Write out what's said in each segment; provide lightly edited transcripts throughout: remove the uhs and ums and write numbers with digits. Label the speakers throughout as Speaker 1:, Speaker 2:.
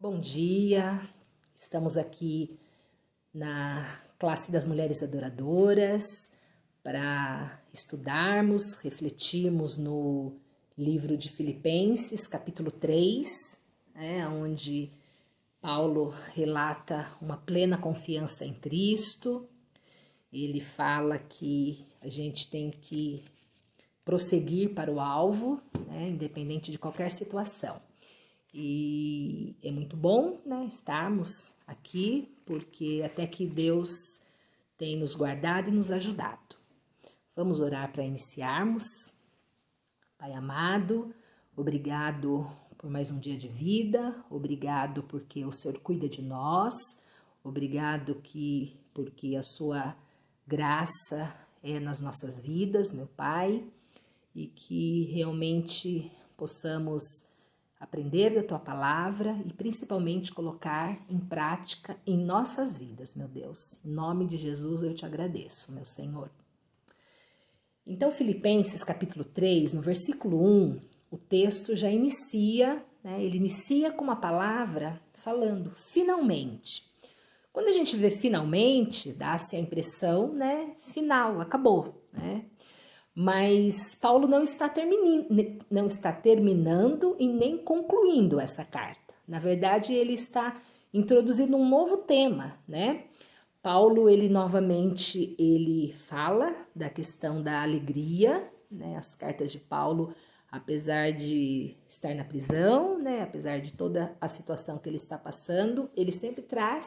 Speaker 1: Bom dia, estamos aqui na classe das Mulheres Adoradoras para estudarmos, refletirmos no livro de Filipenses, capítulo 3, onde Paulo relata uma plena confiança em Cristo. Ele fala que a gente tem que prosseguir para o alvo, independente de qualquer situação. E é muito bom, estarmos aqui, porque até que Deus tem nos guardado e nos ajudado. Vamos orar para iniciarmos. Pai amado, obrigado por mais um dia de vida, obrigado porque o Senhor cuida de nós, obrigado porque a sua graça é nas nossas vidas, meu Pai, e que realmente possamos aprender da Tua Palavra e principalmente colocar em prática em nossas vidas, meu Deus. Em nome de Jesus eu te agradeço, meu Senhor. Então, Filipenses capítulo 3, no versículo 1, o texto já inicia, ele inicia com uma palavra falando, finalmente. Quando a gente vê finalmente, dá-se a impressão, final, acabou, Mas Paulo não está terminando e nem concluindo essa carta. Na verdade, ele está introduzindo um novo tema, Paulo, ele fala da questão da alegria, As cartas de Paulo, apesar de estar na prisão, apesar de toda a situação que ele está passando, ele sempre traz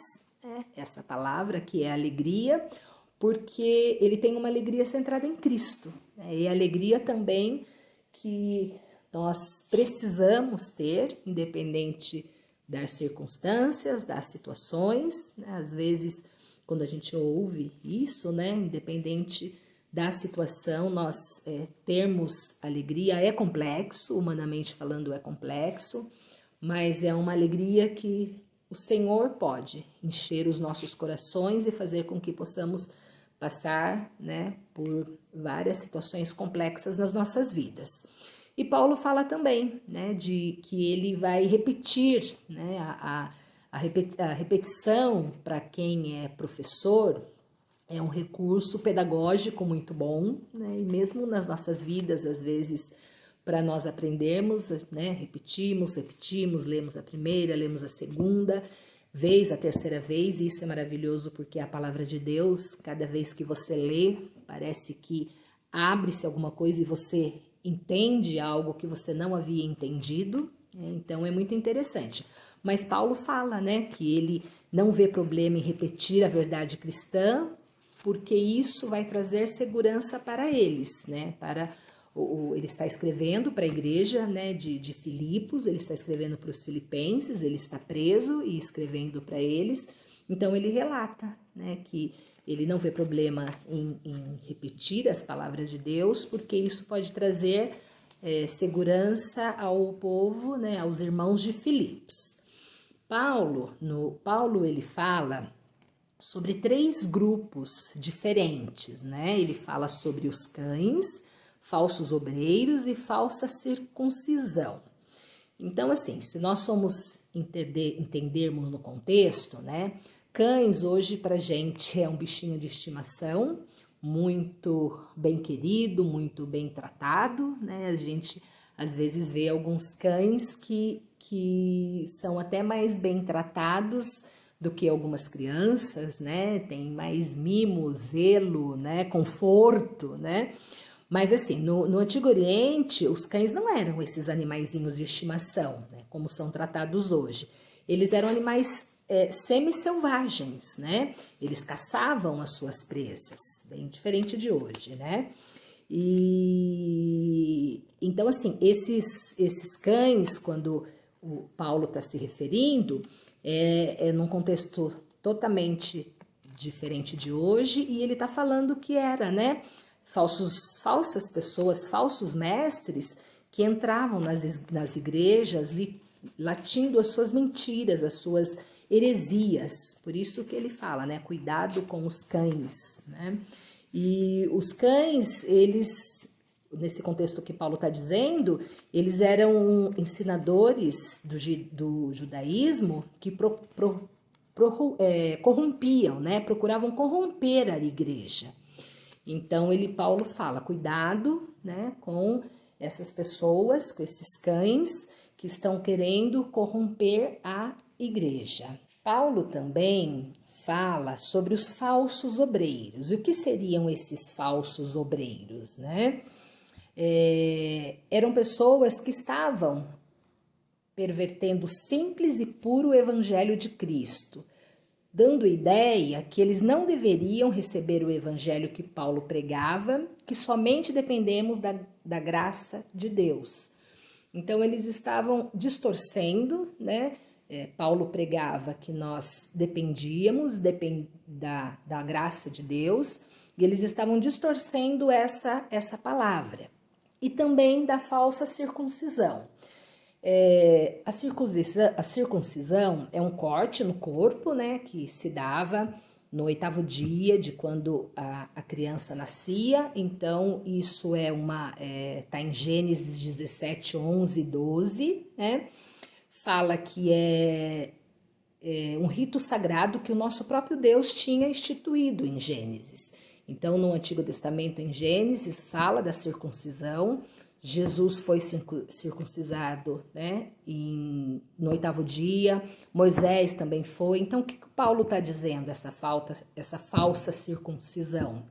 Speaker 1: essa palavra que é alegria, porque ele tem uma alegria centrada em Cristo, e a alegria também que nós precisamos ter, independente das circunstâncias, das situações, Às vezes, quando a gente ouve isso, independente da situação, nós termos alegria é complexo, humanamente falando é complexo, mas é uma alegria que o Senhor pode encher os nossos corações e fazer com que possamos passar, por várias situações complexas nas nossas vidas. E Paulo fala também, de que ele vai repetir, a repetição para quem é professor é um recurso pedagógico muito bom, e mesmo nas nossas vidas, às vezes, para nós aprendermos, repetimos, lemos a primeira, lemos a segunda vez, a terceira vez, e isso é maravilhoso porque a palavra de Deus, cada vez que você lê, parece que abre-se alguma coisa e você entende algo que você não havia entendido, então é muito interessante. Mas Paulo fala, que ele não vê problema em repetir a verdade cristã, porque isso vai trazer segurança para eles, ele está escrevendo para a igreja de Filipos, ele está escrevendo para os filipenses, ele está preso e escrevendo para eles. Então ele relata que ele não vê problema em repetir as palavras de Deus, porque isso pode trazer segurança ao povo, aos irmãos de Filipos. Paulo ele fala sobre 3 grupos diferentes, Ele fala sobre os cães, falsos obreiros e falsa circuncisão. Então, assim, se nós somos entendermos no contexto, cães hoje pra gente é um bichinho de estimação, muito bem querido, muito bem tratado, A gente às vezes vê alguns cães que são até mais bem tratados do que algumas crianças, Tem mais mimo, zelo, conforto, Mas assim, no Antigo Oriente, os cães não eram esses animaizinhos de estimação, como são tratados hoje. Eles eram animais semi-selvagens, Eles caçavam as suas presas, bem diferente de hoje, E então, assim, esses cães, quando o Paulo está se referindo, é num contexto totalmente diferente de hoje, e ele está falando que era, falsas pessoas, falsos mestres que entravam nas igrejas latindo as suas mentiras, as suas heresias. Por isso que ele fala, cuidado com os cães, E os cães, eles nesse contexto que Paulo está dizendo, eles eram ensinadores do judaísmo que corrompiam, né? Procuravam corromper a igreja. Então, Paulo fala, cuidado, né, com essas pessoas, com esses cães que estão querendo corromper a igreja. Paulo também fala sobre os falsos obreiros. E o que seriam esses falsos obreiros, né? Eram pessoas que estavam pervertendo o simples e puro evangelho de Cristo, dando ideia que eles não deveriam receber o evangelho que Paulo pregava, que somente dependemos da graça de Deus. Então, eles estavam distorcendo, né? Paulo pregava que nós dependíamos da graça de Deus, e eles estavam distorcendo essa palavra. E também da falsa circuncisão. A circuncisão é um corte no corpo, né, que se dava no 8º dia de quando a criança nascia. Então, isso tá em Gênesis 17, 11 e 12, né? Fala que é um rito sagrado que o nosso próprio Deus tinha instituído em Gênesis. Então, no Antigo Testamento, em Gênesis, fala da circuncisão. Jesus foi circuncisado, né, no 8º dia, Moisés também foi. Então, o que Paulo está dizendo, essa falsa circuncisão?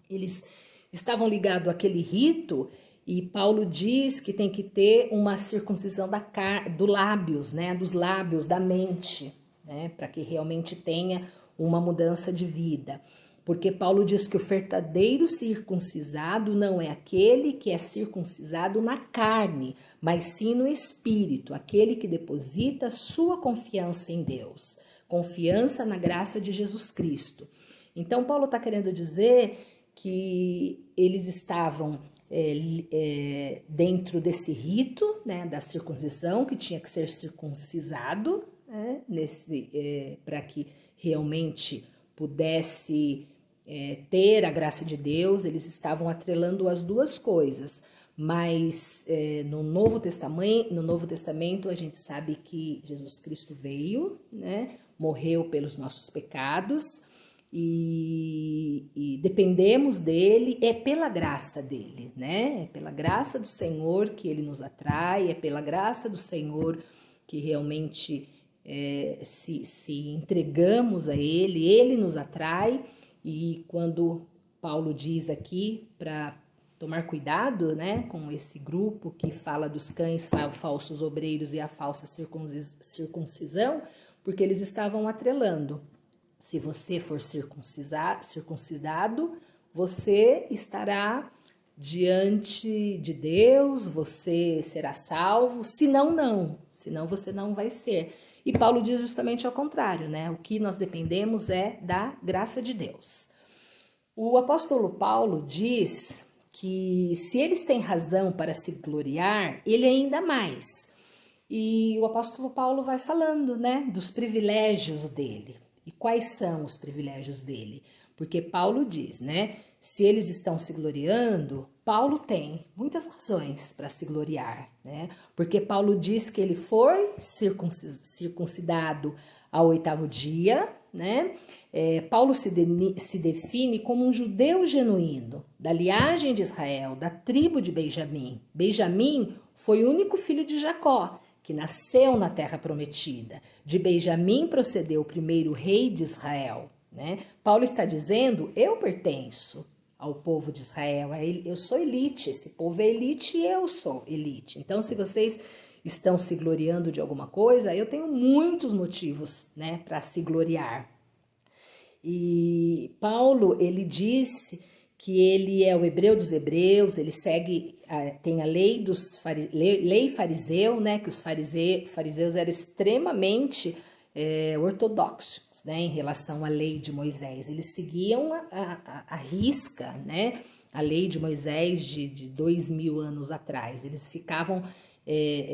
Speaker 1: Eles estavam ligados àquele rito, e Paulo diz que tem que ter uma circuncisão dos lábios, né, dos lábios, da mente, né, para que realmente tenha uma mudança de vida. Porque Paulo diz que o verdadeiro circuncisado não é aquele que é circuncisado na carne, mas sim no espírito, aquele que deposita sua confiança em Deus, confiança na graça de Jesus Cristo. Então, Paulo está querendo dizer que eles estavam dentro desse rito, né, da circuncisão, que tinha que ser circuncisado, né, para que realmente pudesse ter a graça de Deus. Eles estavam atrelando as duas coisas, mas no Novo Testamento a gente sabe que Jesus Cristo veio, né, morreu pelos nossos pecados e dependemos dele, é pela graça dele, né? É pela graça do Senhor que ele nos atrai, é pela graça do Senhor que realmente se entregamos a ele nos atrai. E quando Paulo diz aqui para tomar cuidado, né, com esse grupo que fala dos cães falsos obreiros e a falsa circuncisão, porque eles estavam atrelando. Se você for circuncidado, você estará diante de Deus, você será salvo, senão não, senão você não vai ser. E Paulo diz justamente ao contrário, né? O que nós dependemos é da graça de Deus. O apóstolo Paulo diz que se eles têm razão para se gloriar, ele ainda mais. E o apóstolo Paulo vai falando, né, dos privilégios dele. E quais são os privilégios dele? Porque Paulo diz, né, se eles estão se gloriando, Paulo tem muitas razões para se gloriar, né? Porque Paulo diz que ele foi circuncidado ao 8º dia, né? Paulo se define como um judeu genuíno, da linhagem de Israel, da tribo de Benjamim. Benjamim foi o único filho de Jacó, que nasceu na terra prometida. De Benjamim procedeu o primeiro rei de Israel, né? Paulo está dizendo, eu pertenço ao povo de Israel, eu sou elite, esse povo é elite e eu sou elite. Então, se vocês estão se gloriando de alguma coisa, eu tenho muitos motivos, né, para se gloriar. E Paulo, ele disse que ele é o hebreu dos hebreus, ele segue, tem a lei lei fariseu, né, que os fariseus eram extremamente ortodoxos, né, em relação à lei de Moisés. Eles seguiam a risca, né, a lei de Moisés de 2000 anos atrás. Eles ficavam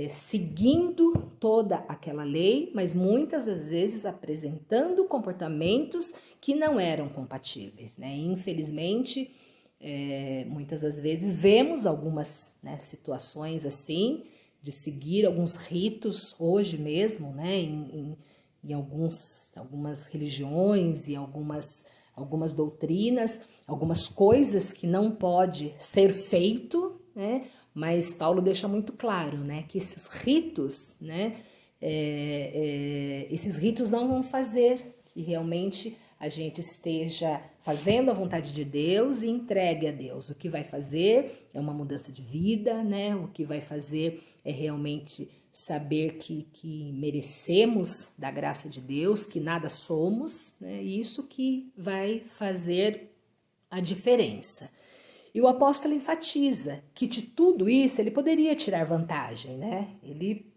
Speaker 1: seguindo toda aquela lei, mas muitas das vezes apresentando comportamentos que não eram compatíveis, né? Infelizmente, Muitas das vezes vemos algumas, né, situações assim, de seguir alguns ritos hoje mesmo, né, em algumas religiões e algumas doutrinas, algumas coisas que não pode ser feito, né, mas Paulo deixa muito claro, né, que esses ritos, né, esses ritos não vão fazer que realmente a gente esteja fazendo a vontade de Deus e entregue a Deus. O que vai fazer é uma mudança de vida, né? O que vai fazer é realmente saber que merecemos da graça de Deus, que nada somos, né? E isso que vai fazer a diferença. E o apóstolo enfatiza que de tudo isso ele poderia tirar vantagem, né? Ele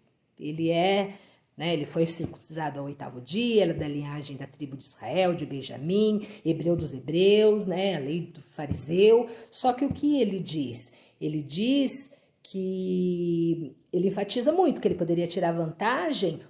Speaker 1: foi circuncidado ao 8º dia, ele é da linhagem da tribo de Israel, de Benjamim, hebreu dos hebreus, né? A lei do fariseu. Só que o que ele diz? Ele diz que ele enfatiza muito que ele poderia tirar vantagem,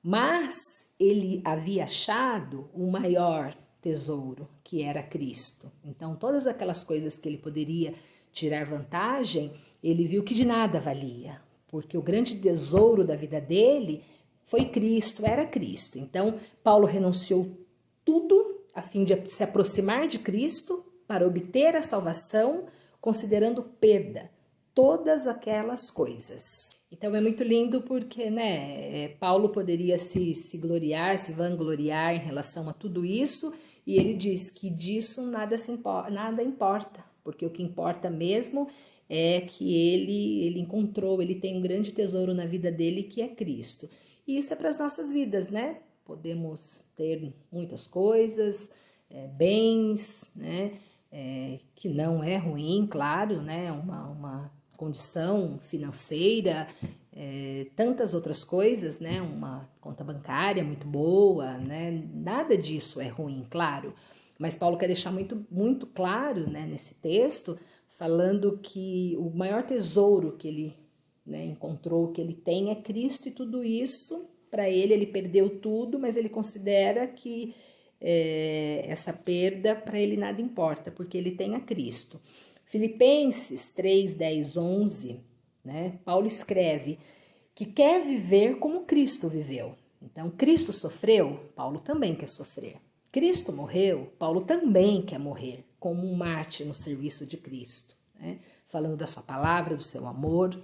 Speaker 1: mas ele havia achado o maior tesouro, que era Cristo. Então, todas aquelas coisas que ele poderia tirar vantagem, ele viu que de nada valia, porque o grande tesouro da vida dele foi Cristo, era Cristo. Então, Paulo renunciou tudo a fim de se aproximar de Cristo para obter a salvação, considerando perda todas aquelas coisas. Então é muito lindo porque, né, Paulo poderia se gloriar, se vangloriar em relação a tudo isso, e ele diz que disso nada importa, porque o que importa mesmo é que ele encontrou, ele tem um grande tesouro na vida dele, que é Cristo. E isso é para as nossas vidas, né? Podemos ter muitas coisas, bens, né? Que não é ruim, claro, né? Uma condição financeira, tantas outras coisas, né? Uma conta bancária muito boa, né? Nada disso é ruim, claro. Mas Paulo quer deixar muito, muito claro, né, nesse texto, falando que o maior tesouro que ele, né, encontrou, que ele tem é Cristo, e tudo isso, para ele perdeu tudo, mas ele considera que essa perda, para ele nada importa, porque ele tem a Cristo. Filipenses 3, 10, 11, né, Paulo escreve que quer viver como Cristo viveu. Então, Cristo sofreu, Paulo também quer sofrer. Cristo morreu, Paulo também quer morrer, como um mártir no serviço de Cristo, né? Falando da sua palavra, do seu amor.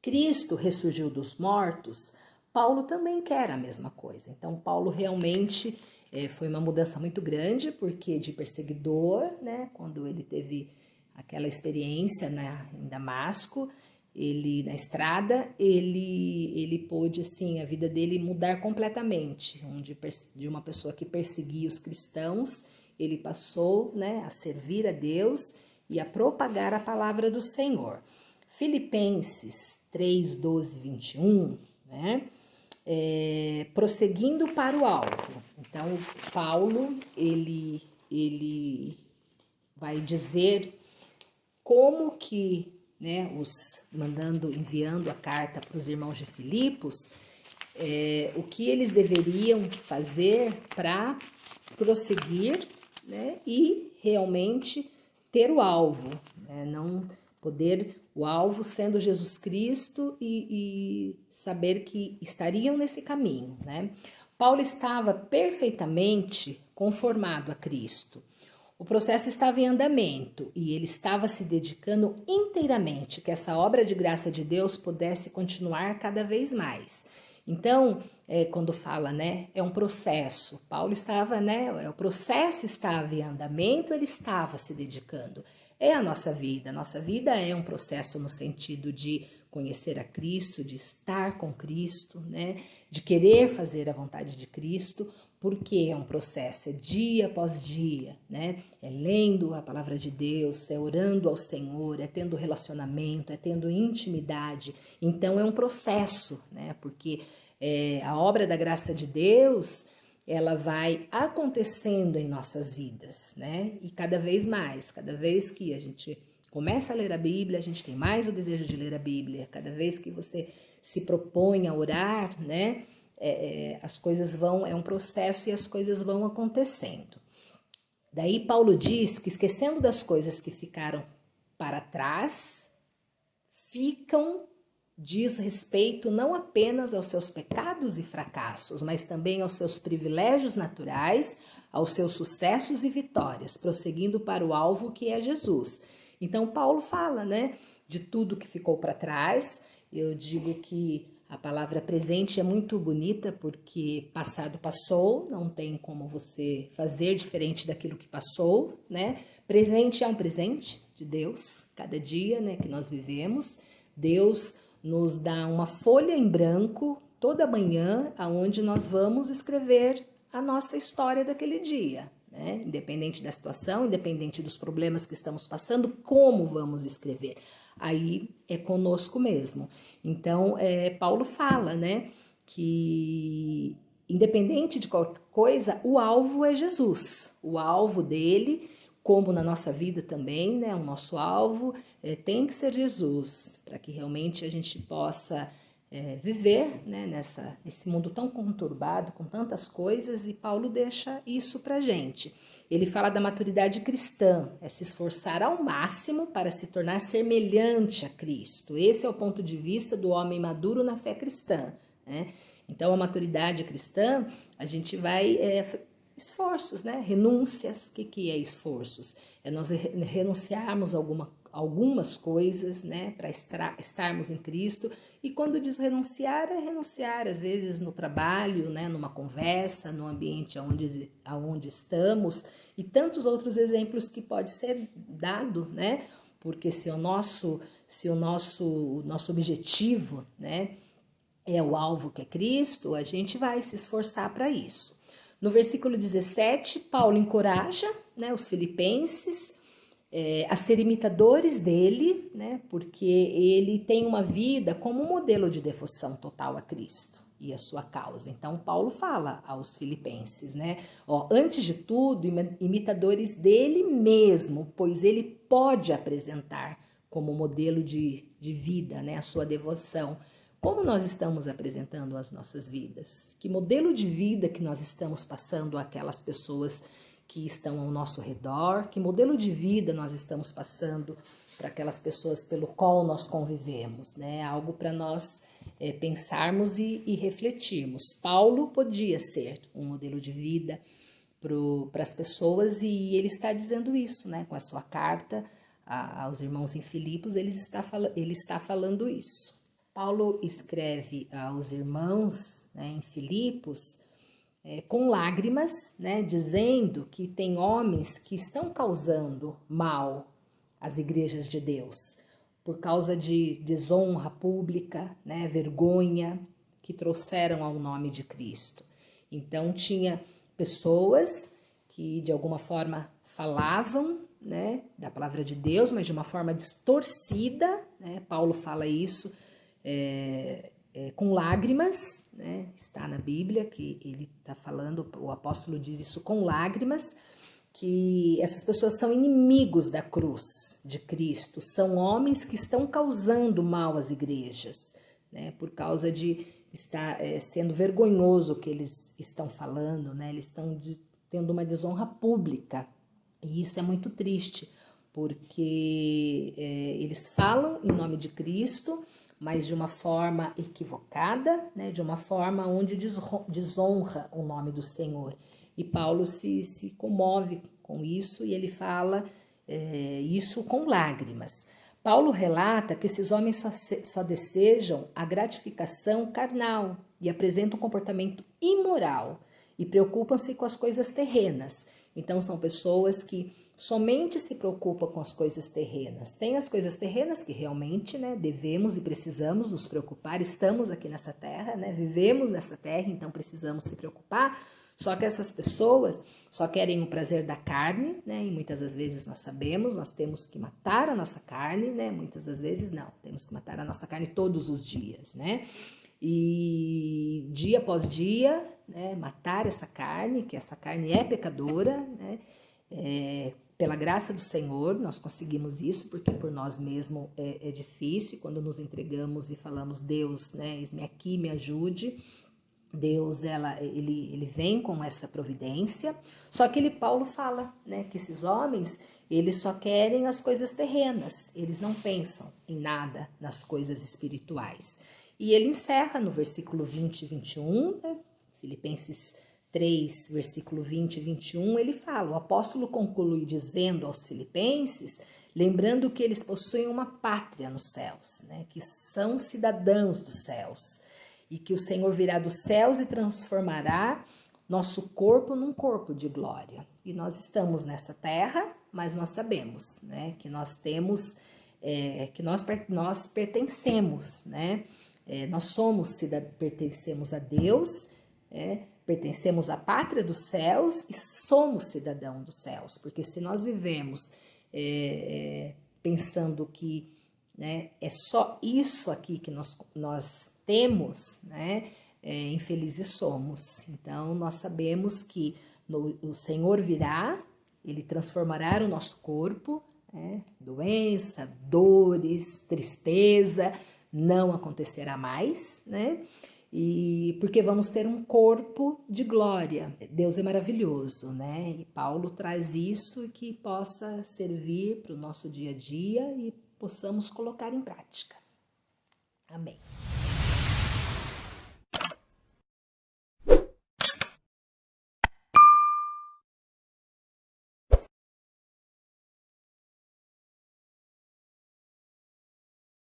Speaker 1: Cristo ressurgiu dos mortos, Paulo também quer a mesma coisa. Então, Paulo realmente foi uma mudança muito grande, porque de perseguidor, né, quando ele teve aquela experiência, né, em Damasco, na estrada, ele pôde, assim, a vida dele mudar completamente, onde de uma pessoa que perseguia os cristãos, ele passou, né, a servir a Deus e a propagar a palavra do Senhor. Filipenses 3, 12, 21, né, prosseguindo para o alvo. Então, Paulo, ele vai dizer como que, né, enviando a carta para os irmãos de Filipos, o que eles deveriam fazer para prosseguir, né, e realmente ter o alvo, né, não poder o alvo sendo Jesus Cristo e saber que estariam nesse caminho, né? Paulo estava perfeitamente conformado a Cristo. O processo estava em andamento e ele estava se dedicando inteiramente que essa obra de graça de Deus pudesse continuar cada vez mais. Então, quando fala, né, é um processo. Paulo estava, né, o processo estava em andamento, ele estava se dedicando. É a nossa vida. A nossa vida é um processo no sentido de conhecer a Cristo, de estar com Cristo, né, de querer fazer a vontade de Cristo. Porque é um processo, é dia após dia, né? É lendo a palavra de Deus, é orando ao Senhor, é tendo relacionamento, é tendo intimidade. Então é um processo, né? Porque a obra da graça de Deus, ela vai acontecendo em nossas vidas, né? E cada vez mais, cada vez que a gente começa a ler a Bíblia, a gente tem mais o desejo de ler a Bíblia. Cada vez que você se propõe a orar, né? As coisas vão, é um processo e as coisas vão acontecendo. Daí Paulo diz que esquecendo das coisas que ficaram para trás, diz respeito não apenas aos seus pecados e fracassos, mas também aos seus privilégios naturais, aos seus sucessos e vitórias, prosseguindo para o alvo que é Jesus. Então Paulo fala, né, de tudo que ficou para trás. Eu digo que a palavra presente é muito bonita porque passado passou, não tem como você fazer diferente daquilo que passou, né? Presente é um presente de Deus, cada dia, né, que nós vivemos. Deus nos dá uma folha em branco toda manhã, aonde nós vamos escrever a nossa história daquele dia, né? Independente da situação, independente dos problemas que estamos passando, como vamos escrever? Aí é conosco mesmo. Então, Paulo fala, né, que independente de qualquer coisa, o alvo é Jesus. O alvo dele, como na nossa vida também, né, o nosso alvo tem que ser Jesus, para que realmente a gente possa viver, né, nesse mundo tão conturbado, com tantas coisas, e Paulo deixa isso para a gente. Ele fala da maturidade cristã, é se esforçar ao máximo para se tornar semelhante a Cristo. Esse é o ponto de vista do homem maduro na fé cristã, né? Então, a maturidade cristã, a gente vai... esforços, né? Renúncias. O que é esforços? É nós renunciarmos algumas coisas, né? Para estarmos em Cristo. E quando diz renunciar, é renunciar, às vezes, no trabalho, né? Numa conversa, no ambiente onde estamos, e tantos outros exemplos que pode ser dado, né? Porque se o nosso objetivo, né, é o alvo que é Cristo, a gente vai se esforçar para isso. No versículo 17, Paulo encoraja, né, os filipenses a ser imitadores dele, né, porque ele tem uma vida como um modelo de devoção total a Cristo e a sua causa. Então, Paulo fala aos filipenses, né, antes de tudo, imitadores dele mesmo, pois ele pode apresentar como modelo de vida, né, a sua devoção. Como nós estamos apresentando as nossas vidas? Que modelo de vida que nós estamos passando àquelas pessoas que estão ao nosso redor? Que modelo de vida nós estamos passando para aquelas pessoas pelo qual nós convivemos, né? Algo para nós pensarmos e refletirmos. Paulo podia ser um modelo de vida para as pessoas e ele está dizendo isso, né? Com a sua carta aos irmãos em Filipos, ele está falando isso. Paulo escreve aos irmãos, né, em Filipos com lágrimas, né, dizendo que tem homens que estão causando mal às igrejas de Deus por causa de desonra pública, né, vergonha que trouxeram ao nome de Cristo. Então tinha pessoas que de alguma forma falavam, né, da palavra de Deus, mas de uma forma distorcida, né? Paulo fala isso com lágrimas, né? Está na Bíblia que ele está falando, o apóstolo diz isso com lágrimas, que essas pessoas são inimigos da cruz de Cristo, são homens que estão causando mal às igrejas, né? Por causa de estar sendo vergonhoso o que eles estão falando, né? Eles estão tendo uma desonra pública, e isso é muito triste, porque eles falam em nome de Cristo, mas de uma forma equivocada, né? De uma forma onde desonra o nome do Senhor. E Paulo se comove com isso e ele fala isso com lágrimas. Paulo relata que esses homens só desejam a gratificação carnal e apresentam um comportamento imoral e preocupam-se com as coisas terrenas. Então são pessoas que somente se preocupa com as coisas terrenas. Tem as coisas terrenas que realmente, né, devemos e precisamos nos preocupar. Estamos aqui nessa terra, né, vivemos nessa terra, então precisamos se preocupar. Só que essas pessoas só querem o prazer da carne, né, e muitas das vezes nós sabemos, nós temos que matar a nossa carne, né, muitas das vezes não, temos que matar a nossa carne todos os dias, né, e dia após dia, né, matar essa carne, que essa carne é pecadora, né, pela graça do Senhor, nós conseguimos isso, porque por nós mesmos é difícil, quando nos entregamos e falamos, Deus, né, eis-me aqui, me ajude, Deus, ele vem com essa providência, só que Paulo fala, né, que esses homens, eles só querem as coisas terrenas, eles não pensam em nada nas coisas espirituais. E ele encerra no versículo 20 e 21, né, Filipenses 3, versículo 20 e 21, ele fala, o apóstolo conclui dizendo aos filipenses, lembrando que eles possuem uma pátria nos céus, né, que são cidadãos dos céus, e que o Senhor virá dos céus e transformará nosso corpo num corpo de glória. E nós estamos nessa terra, mas nós sabemos, né, que nós temos, que nós pertencemos, né, nós pertencemos a Deus, pertencemos à pátria dos céus e somos cidadão dos céus, porque se nós vivemos pensando que, né, é só isso aqui que nós temos, né, infelizes somos. Então, nós sabemos que o Senhor virá, Ele transformará o nosso corpo, né, doença, dores, tristeza, não acontecerá mais, né, e porque vamos ter um corpo de glória. Deus é maravilhoso, né, e Paulo traz isso que possa servir para o nosso dia a dia e possamos colocar em prática. Amém.